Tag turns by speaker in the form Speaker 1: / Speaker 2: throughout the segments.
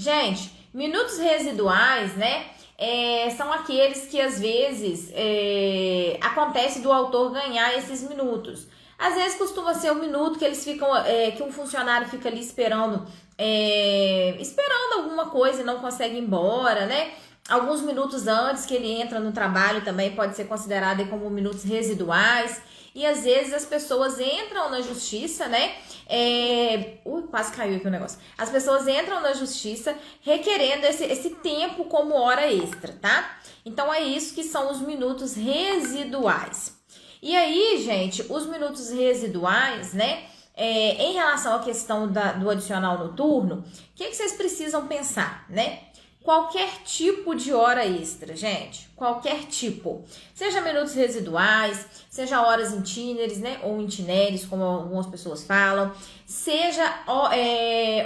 Speaker 1: Gente, minutos residuais, né? São aqueles que às vezes acontece do autor ganhar esses minutos. Às vezes costuma ser um minuto que eles ficam, que um funcionário fica ali esperando alguma coisa e não consegue ir embora, né? Alguns minutos antes que ele entra no trabalho também pode ser considerado como minutos residuais. E às vezes as pessoas entram na justiça, né? Quase caiu aqui o negócio. As pessoas entram na justiça requerendo esse tempo como hora extra, tá? Então é isso que são os minutos residuais. E aí, gente, os minutos residuais, né? Em relação à questão do adicional noturno, o que vocês precisam pensar, né? Qualquer tipo de hora extra, gente, qualquer tipo, seja minutos residuais, seja horas itineres, né, ou itineres, como algumas pessoas falam, seja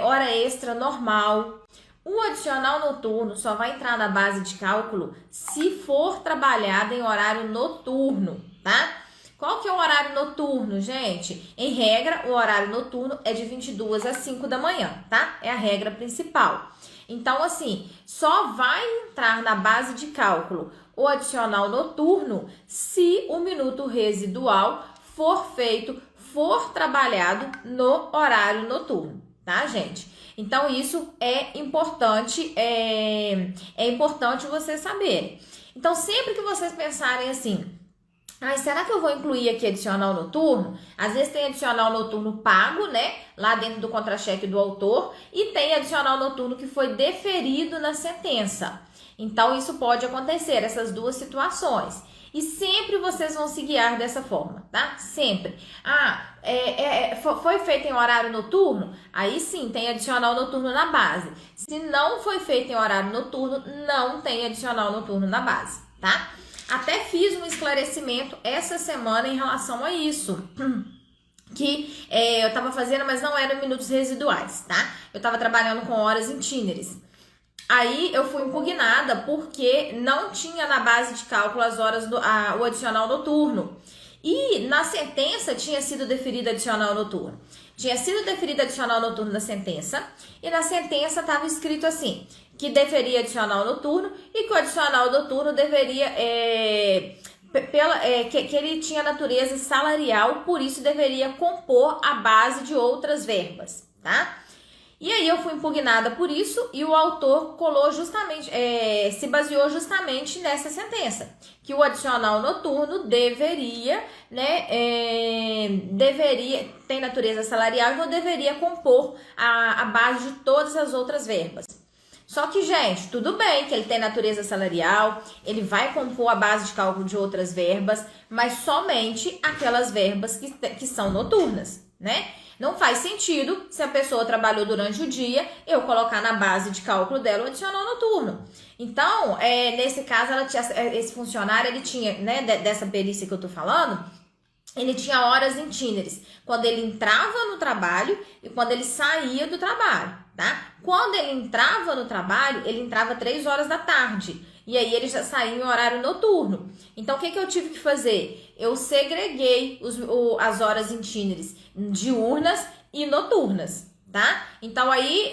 Speaker 1: hora extra normal. O adicional noturno só vai entrar na base de cálculo se for trabalhado em horário noturno, tá? Qual que é o horário noturno, gente? Em regra, o horário noturno é de 22 às 5 da manhã, tá? É a regra principal. Então, assim, só vai entrar na base de cálculo o adicional noturno se o minuto residual for trabalhado no horário noturno, tá, gente? Então, isso é importante, é importante vocês saberem. Então, sempre que vocês pensarem assim, será que eu vou incluir aqui adicional noturno? Às vezes tem adicional noturno pago, né? Lá dentro do contra-cheque do autor. E tem adicional noturno que foi deferido na sentença. Então, isso pode acontecer, essas duas situações. E sempre vocês vão se guiar dessa forma, tá? Sempre. Foi feito em horário noturno? Aí sim, tem adicional noturno na base. Se não foi feito em horário noturno, não tem adicional noturno na base, tá? Até fiz um esclarecimento essa semana em relação a isso, que eu tava fazendo, mas não eram minutos residuais, tá? Eu tava trabalhando com horas itineres. Aí eu fui impugnada porque não tinha na base de cálculo as horas o adicional noturno. E na sentença tinha sido deferido adicional noturno. Tinha sido deferido adicional noturno na sentença, e na sentença estava escrito assim, que deferia adicional noturno e que o adicional noturno deveria, que ele tinha natureza salarial, por isso deveria compor a base de outras verbas, tá? E aí eu fui impugnada por isso e o autor se baseou justamente nessa sentença, que o adicional noturno deveria, né, tem natureza salarial, então deveria compor a base de todas as outras verbas. Só que, gente, tudo bem que ele tem natureza salarial, ele vai compor a base de cálculo de outras verbas, mas somente aquelas verbas que são noturnas, né? Não faz sentido, se a pessoa trabalhou durante o dia, eu colocar na base de cálculo dela o adicional noturno. Então, nesse caso, esse funcionário, ele tinha, né, dessa perícia que eu tô falando, ele tinha horas itineres, quando ele entrava no trabalho e quando ele saía do trabalho, tá? Quando ele entrava no trabalho, ele entrava 3 horas da tarde. E aí ele já saía em horário noturno. Então, o que eu tive que fazer? Eu segreguei as horas itineres diurnas e noturnas, tá? Então, aí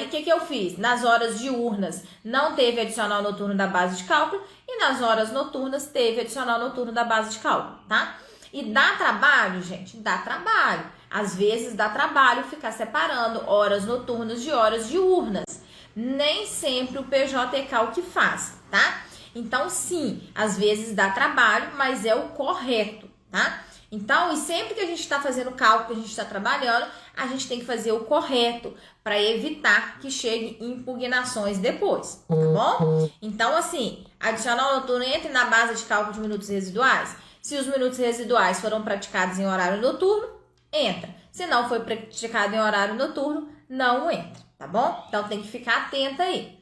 Speaker 1: o que eu fiz? Nas horas diurnas não teve adicional noturno da base de cálculo e nas horas noturnas teve adicional noturno da base de cálculo, tá? E dá trabalho, gente? Dá trabalho. Às vezes dá trabalho ficar separando horas noturnas de horas diurnas. Nem sempre o PJK é o que faz, tá? Então, sim, às vezes dá trabalho, mas é o correto, tá? Então, e sempre que a gente está fazendo cálculo, que a gente está trabalhando, a gente tem que fazer o correto para evitar que chegue impugnações depois, tá bom? Então, assim, adicional noturno entra na base de cálculo de minutos residuais. Se os minutos residuais foram praticados em horário noturno, entra. Se não foi praticado em horário noturno, não entra, tá bom? Então tem que ficar atenta aí.